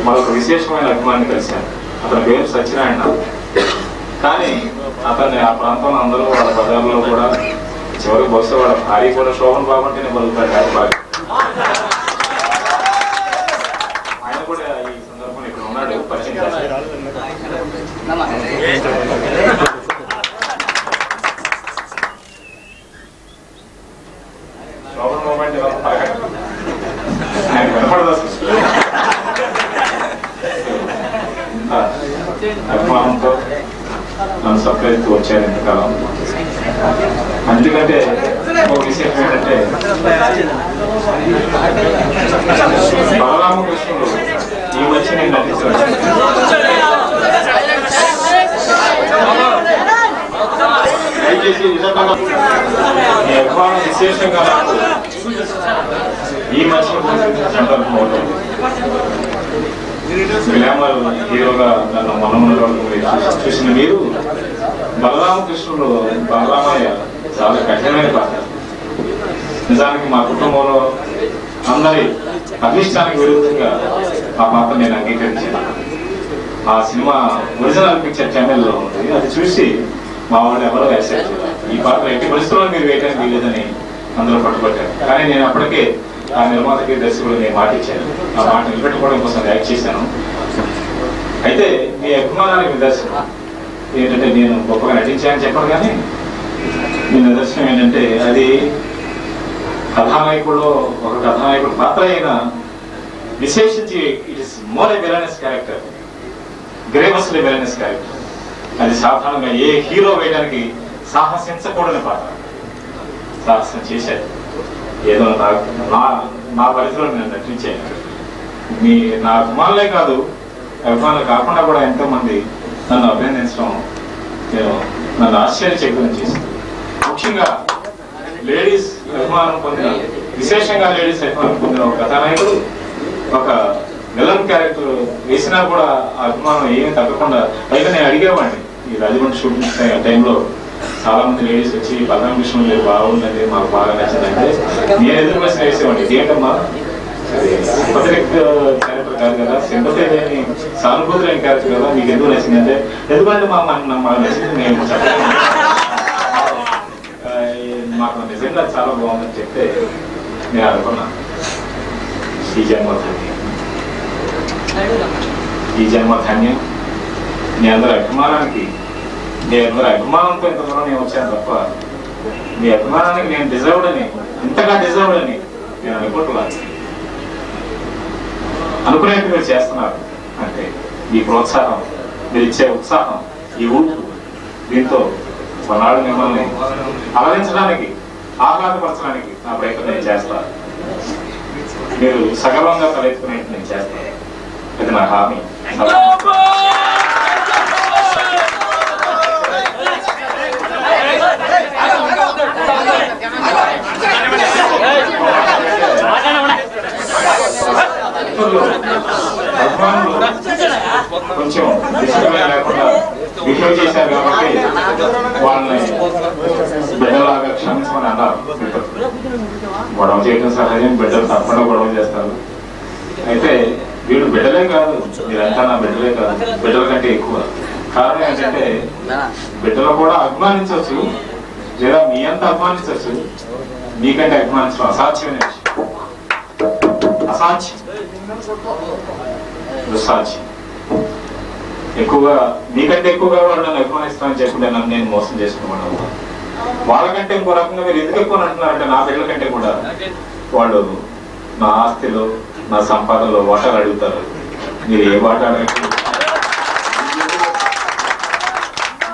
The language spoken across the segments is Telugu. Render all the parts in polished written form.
మరొక విశేషమైన అభిమాని కలిశాను. అతని పేరు సత్యనారాయణ. కానీ అతన్ని ఆ ప్రాంతంలో అందరూ వాళ్ళ బజార్లో కూడా చివరికి బహుశా వాళ్ళ భార్య కూడా శోభన్ బాబు అంటేనే బలుగుతాడు. ఆయన కూడా ఈ సందర్భంలో ఇక్కడ ఉన్నాడు, పరిచయం చేస్తాడు. శోభన్ బాబు అంటే ఆయన కనపడదు అసలు. అభిమానంతో నన్ను సర్ప్రైజ్ వచ్చారు ఇంతకాలం. ఎందుకంటే ఒక విషయం ఏంటంటే బలరామకృష్ణుడు ఈ మధ్య నేను నటించాను. దయచేసి ఈ అభిమానం విశేషంగా నాకు ఈ మధ్య సందర్భం అవుతుంది. గ్లామర్ హీరోగా నన్ను మనోహరంగా చూసిన మీరు బలరామకృష్ణుడు బలరామయ్య చాలా కఠినమైన పాత్ర. నిజానికి మా కుటుంబంలో అందరి అభిష్టానికి విరుద్ధంగా ఆ పాత్ర నేను అంగీకరించాను. ఆ సినిమా ఒరిజినల్ పిక్చర్ ఛానల్లో ఉంది. అది చూసి మా వాళ్ళు ఎవరో యాక్సెప్ట్ చేయాలి, ఈ పాత్ర ఎట్టి పరిస్థితుల్లో మీరు వేయడానికి వీలేదని అందరూ పట్టుబట్టారు. కానీ నేను అప్పటికే ఆ నిర్మాతకి దర్శకుడు నేను మాట ఇచ్చాను. ఆ మాట నిలబెట్టుకోవడం కోసం యాక్ట్ చేశాను. అయితే మీ అభిమానానికి నిదర్శనం ఏంటంటే నేను గొప్పగా నటించానని చెప్పను, కానీ మీ నిదర్శనం ఏంటంటే అది కథానాయకుడు ఒక కథానాయకుడు పాత్ర అయినా విశేషించి it is more a villainous character, grievously villainous character. అది సాధారణంగా ఏ హీరో వేయడానికి సాహసించకూడని పాత్ర. సాహసం చేశారు. ఏదో నా పరిధిలో నేను నటించాను. నా అభిమానులే కాదు, అభిమానులు కాకుండా కూడా ఎంతో మంది నన్ను అభినందించడం నన్ను ఆశ్చర్యచకితం చేసింది. ముఖ్యంగా లేడీస్ అభిమానం పొందిన, విశేషంగా లేడీస్ అభిమానం పొందిన ఒక కథానాయకుడు ఒక విలన్ క్యారెక్టర్ వేసినా కూడా ఆ అభిమానం ఏమీ తగ్గకుండా. పైగా నేను అడిగేవాడిని ఈ రాజమండ్రి షూటింగ్ టైంలో చాలా మంది లేడీస్ వచ్చి బలరామకృష్ణ మీరు బాగుందండి, మాకు బాగా నచ్చిందంటే నేను ఎదురు ప్రశ్న వేసేవాడిని, ఇదేంటమ్మా సింపథెటిక్ క్యారెక్టర్ కాదు కదా, సింపథీ లేని సానుభూతి లేని క్యారెక్టర్ కదా, మీకు ఎందుకు నచ్చిందంటే ఎందుకంటే మాకు నచ్చింది మేము చెప్పలేము, మాకు నిజంగా చాలా బాగుందని చెప్తే నేను అనుకున్నాను ఈ జన్మ ధన్యం. మీ అందరి అభిమానానికి, మీ అందరి అభిమానంతో ఇంత దూరం నేను వచ్చాను తప్ప మీ అభిమానానికి నేను డిజర్వ్డ్ అని, ఇంతగా డిజర్వ్డ్ అని నేను అనుకుంటున్నాను. అనుకునేట్టు మీరు చేస్తున్నారు అంటే ఈ ప్రోత్సాహం, మీరు ఇచ్చే ఉత్సాహం, ఈ ఊపు, దీంతో కొన్నాళ్ళు మిమ్మల్ని అలరించడానికి, ఆహ్లాదపరచడానికి నా ప్రయత్నం నేను చేస్తాను. మీరు సగర్వంగా తలెత్తుకునేట్టు నేను చేస్తాను. ఇది నా హామీ. కొంచెం లేకుండా బిహేవ్ చేశారు కాబట్టి వాళ్ళని బిడ్డలాగా క్షమించమని అన్నారు. గొడవ చేయడం సహజం, బిడ్డలు తప్పకుండా గొడవ చేస్తారు. అయితే వీడు బిడ్డలే కాదు, మీరంతా నా బిడ్డలే కాదు, బిడ్డల కంటే ఎక్కువ. కారణం ఏంటంటే బిడ్డలు కూడా అభిమానించవచ్చు, లేదా మీ అంతా అభిమానించవచ్చు, మీకంటే అభిమానించడం అసాధ్యమైన విషయం. అసాధ్యం, దుస్సాధ్యం. ఎక్కువగా మీకంటే ఎక్కువగా వాళ్ళు నన్ను అభిమానిస్తామని చెప్పుకుంటే నన్ను నేను మోసం చేసుకున్నాను. వాళ్ళకంటే ఇంకో రకంగా మీరు ఎందుకు ఎక్కువ అంటున్నారంటే నా బిడ్డల కంటే కూడా వాళ్ళు నా ఆస్తిలో, నా సంపాదనలో వాటాలు అడుగుతారు. మీరు ఏ వాటా అడగండి,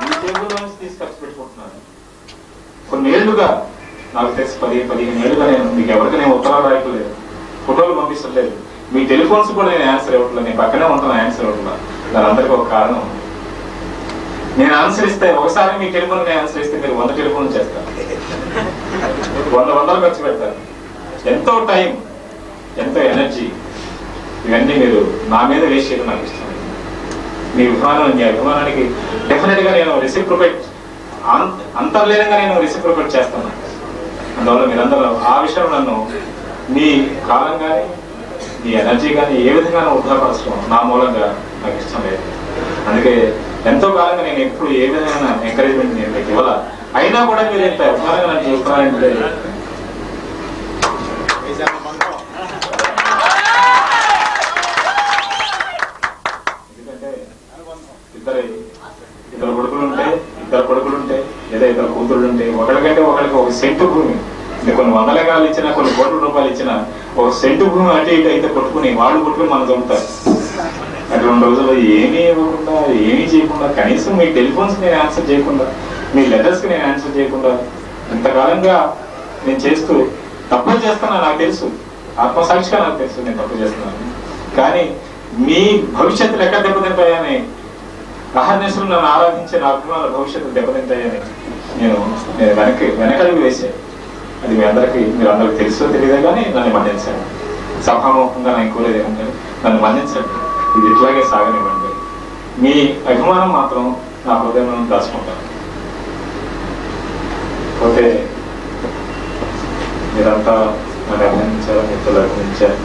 మీ టేబుల్లో నుంచి తీసుకొచ్చి పెట్టుకుంటున్నారు. కొన్ని ఏళ్లుగా నాకు తెలిసి 10-15 ఏళ్ళుగా నేను మీకు ఎవరికి నేను ఉత్తరాలు రాయట్లేదు, ఫోటోలు పంపిస్తలేదు, మీ టెలిఫోన్స్ కూడా నేను ఆన్సర్ ఇవ్వట్లేదు, నేను పక్కనే ఉంటాను ఆన్సర్ ఇవ్వట్లేదు. దాని అందరికీ ఒక కారణం, నేను ఆన్సర్ ఇస్తే ఒకసారి మీ టెలిఫోన్ నేను ఆన్సర్ ఇస్తే మీరు 100 టెలిఫోన్ చేస్తారు, 100 ఖర్చు పెడతారు. ఎంతో టైం, ఎంతో ఎనర్జీ, ఇవన్నీ మీరు నా మీద వేస్ట్ చేయడం నాకు ఇష్టం. మీ అభిమానానికి డెఫినెట్ గా నేను రెసిప్రొకేట్, అంతర్లీనంగా నేను రెసిప్రొకేట్ చేస్తున్నాను. అందువల్ల మీరందరూ ఆ విషయంలో నన్ను మీ కాలం కానీ, ఈ ఎనర్జీ కానీ ఏ విధంగా వృధాపరచడం నా మూలంగా నాకు ఇష్టం లేదు. అందుకే ఎంతో కాలంగా నేను ఎప్పుడు ఏ విధమైన ఎంకరేజ్మెంట్ నేను మీకు ఇవ్వాల, అయినా కూడా మీరు ఎంత అభిమానంగా నన్ను చూస్తున్నారంటే ఎందుకంటే ఇద్దరు కొడుకులుంటే లేదా ఇద్దరు కూతుళ్ళు ఉంటే ఒకరికంటే ఒకరికి ఒక సెంటు భూమి, కొన్ని వందల ఎకరాలు ఇచ్చినా కొన్ని కోట్ల రూపాయలు ఇచ్చినా ఒక సెంటు భూమి అంటే ఇటు అయితే కొట్టుకుని వాళ్ళు కొట్టుకుని మనం దొరుకుతారు. అటువంటి రోజుల్లో ఏమీ ఇవ్వకుండా ఏమీ చేయకుండా కనీసం మీ టెలిఫోన్స్ నేను ఆన్సర్ చేయకుండా మీ లెటర్స్కి నేను ఆన్సర్ చేయకుండా ఇంతకాలంగా నేను చేస్తూ తప్పులు చేస్తాను నాకు తెలుసు, ఆత్మసాక్షిగా నాకు తెలుసు నేను తప్పు చేస్తున్నాను. కానీ మీ భవిష్యత్తులు ఎక్కడ దెబ్బతింటాయని అహర్నిశలు నన్ను ఆరాధించే నా అభిమానుల భవిష్యత్తు దెబ్బతింటాయని నేను వెనకడుగు వేసాను. అది మీరు అందరికి తెలుసో తెలియదే కానీ నన్ను మన్నించండి. సభాముఖంగా నేను కోరేది ఏమంటే నన్ను మన్నించండి, ఇది ఇట్లాగే సాగనివ్వండి. మీ అభిమానం మాత్రం నా హృదయంలో దాచుకుంటాను. పోతే మీరంతా నన్ను అభినందించారు, మిత్రులు అభినందించారు.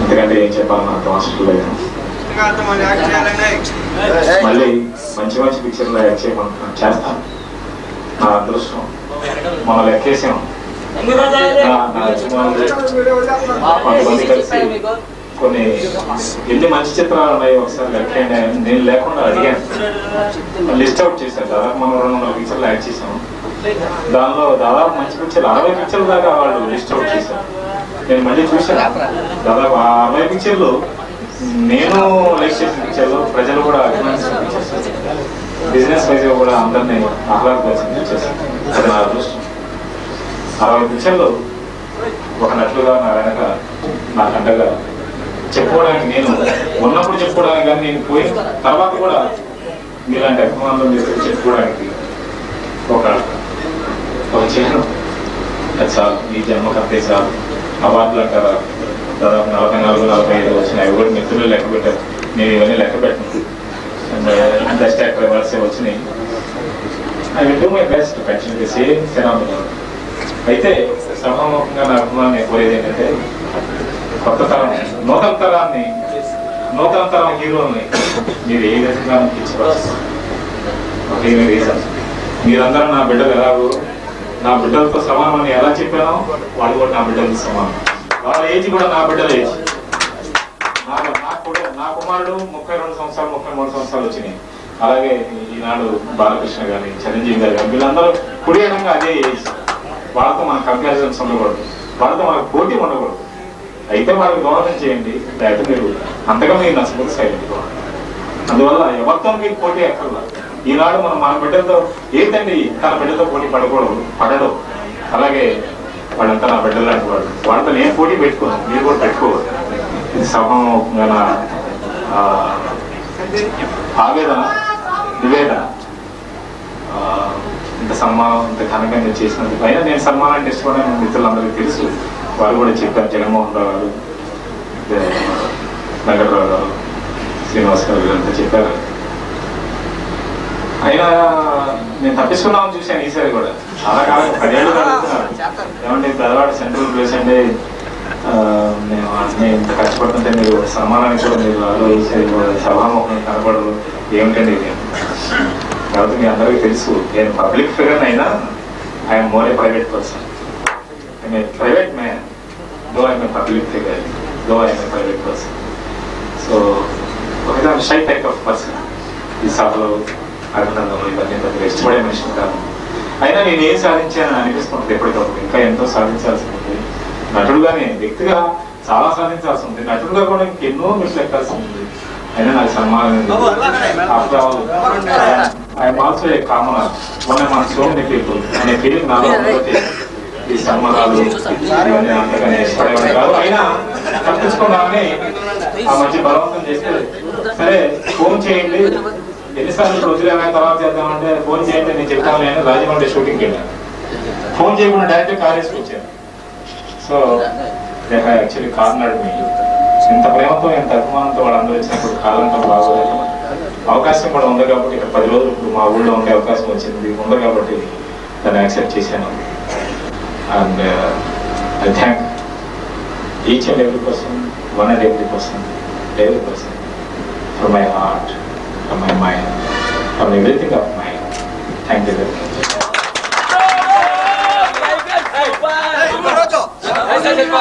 ఎందుకంటే ఏం చెప్పాలని అర్థం అవసరం లేదు. మళ్ళీ మంచి మంచి పిక్చర్లో యాక్ట్ చేయమంటున్నాను, చేస్తాను. నా అదృష్టం మనం లెక్కేసాం. కొంతమంది కలిసి కొన్ని ఎన్ని మంచి చిత్రాలు ఉన్నాయి ఒకసారి లెక్కండి. నేను లేకుండా అడిగాను, లిస్ట్ అవుట్ చేశాను. దాదాపు మనం 200 పిక్చర్లు యాడ్ చేసాము. దానిలో దాదాపు మంచి పిక్చర్లు 60 పిక్చర్ల దాకా వాళ్ళు లిస్ట్ అవుట్ చేశారు. నేను మళ్ళీ చూశాను. దాదాపు 60 పిక్చర్లు నేను లైక్ చేసిన పిక్చర్లు ప్రజలు కూడా అభిమానించిన పిక్చర్స్, బిజినెస్ వైజ్ కూడా అందరినీ ఆహ్లాదపరిచిన పిక్చర్స్. అది నా అదృష్టం. 60 పిక్చర్లు ఒక నటులుగా నా వెనక నాకు అండగా చెప్పుకోవడానికి, నేను ఉన్నప్పుడు చెప్పుకోవడానికి కానీ నేను పోయిన తర్వాత కూడా మీలాంటి అభిమానులు మీరు చెప్పుకోవడానికి ఒక చిహ్నం అది చాలు. ఈ జన్మకంతే చాలు. అవార్డులు అంటారా దాదాపు 44, 45 వచ్చినాయి. అవి కూడా మిత్రులు లెక్క పెట్టారు, నేను ఇవన్నీ లెక్క పెట్టను. అండ్ బెస్ట్ యాక్టర్ అవార్డ్స్ వచ్చినాయి. I will do my best continue same phenomenal. అయితే సభాముఖంగా నా అభిమానం కోరేది ఏంటంటే కొత్త తరం నూతన తరం హీరోల్ని మీరు ఏ విధంగా ఇచ్చిపరుస్తారు. ఒకే రీజన్, మీరందరూ నా బిడ్డలు ఎలాగో నా బిడ్డలతో సమానమని ఎలా చెప్పానో వాళ్ళు కూడా నా బిడ్డలతో సమానం. వాళ్ళ ఏజ్ కూడా నా బిడ్డల ఏజ్. నా కుమారుడు 32 సంవత్సరాలు 33 సంవత్సరాలు వచ్చినాయి. అలాగే ఈనాడు బాలకృష్ణ గారి, చిరంజీవి గారు కానీ వీళ్ళందరూ కుడి ఎడంగా అదే ఏజ్. వాళ్ళతో మన కంపారిజన్స్ ఉండకూడదు, వాళ్ళతో మనకు పోటీ ఉండకూడదు. అయితే వాళ్ళకి గౌరవం చేయండి, లేకపోతే మీరు అంతగా మీరు నచ్చకపోతే సైలెంట్. అందువల్ల ఎవరితో మీకు పోటీ ఎక్కర్లా. ఈనాడు మన బిడ్డలతో ఏంటండి తన బిడ్డతో పోటీ పడడు. అలాగే వాళ్ళంతా నా బిడ్డలు లాంటి వాడు, వాళ్ళతో నేను పోటీ పెట్టుకోను, మీరు కూడా పెట్టుకోవద్దు. ఇది సభంగా నా ఆవేదన, నివేదన. ఇంత సన్మానం ఇంత ఘనంగా నేను చేసినందుకు పైన నేను సన్మానాన్ని ఇష్టపడిన మిత్రులందరికీ తెలుసు. వాళ్ళు కూడా చెప్పారు, జగన్మోహన్ రావు గారు, వెంకటరావు గారు, శ్రీనివాస్ గారు అంతా చెప్పారు. అయినా నేను తప్పించుకున్నామని చూశాను ఈసారి కూడా. చాలా కాలం 10 ఏళ్ళు అడుగుతున్నారు, ఏమంటే పెద్దవాడు సెంట్రల్ ప్లేస్ అంటే మేము అన్నీ ఇంత కష్టపడుతుంటే మీరు సన్మానానికి కూడా మీరు ఆలోచించేది సభాముఖం కనపడరు ఏమిటండి ఇది. కాబట్టి మీ అందరికీ తెలుసు, నేను పబ్లిక్ ఫిగర్ అయినా I'm more A private person. I'm a private man though I'm a public figure, though I'm a private person. So ఒక షై టైప్ ఆఫ్ పర్సన్. ఈ సభలో అభినందనలు ఇవన్నీ పెద్దగా ఇష్టపడే మనిషిని కాదు. అయినా నేను ఏం సాధించానని అనిపిస్తుంటుంది ఎప్పటికప్పుడు. ఇంకా ఎంతో సాధించాల్సి ఉంటుంది. నటుడుగానే వ్యక్తిగా చాలా సాధించాల్సి ఉంది, నటుడుగా కూడా ఇంకెన్నో మెట్లు ఎక్కాల్సి ఉంది. అయినా నాకు సన్మానం ఐఎమ్ ఆల్సో ఏ కామనర్. మొన్న మన సో మెనీ పీపుల్ అనే ఫీలింగ్ నాలో ఉంటుంది. ఈ సన్మానాలు ఇవన్నీ అంతగానే ఇష్టపడేవాడు కాదు. అయినా తప్పించుకోవడాన్ని ఆ మధ్య బలవంతం చేస్తే సరే ఫోన్ చేయండి, ఎన్నిసార్లు రోజులు ఏమైనా తర్వాత చేద్దామంటే ఫోన్ చేయండి నేను చెప్తాను. నేను రాజమండ్రి షూటింగ్కి వెళ్ళాను, ఫోన్ చేయకుండా డైరెక్ట్ కార్ వేసుకొచ్చాను. So they have actually cornered me. ఇంత ప్రేమతో ఇంత అభిమానంతో వాళ్ళందరూ వచ్చినప్పుడు కాలంతో బాగోలేదు. అవకాశం కూడా ఉంది కాబట్టి ఇక్కడ 10 రోజులు ఇప్పుడు మా ఊళ్ళో ఉండే అవకాశం వచ్చింది ఉంది కాబట్టి దాన్ని యాక్సెప్ట్ చేశాను. And I thank each and every person, one and every person, from my heart, from my mind, from everything of mine. Thank you very much.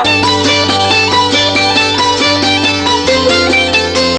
Hey,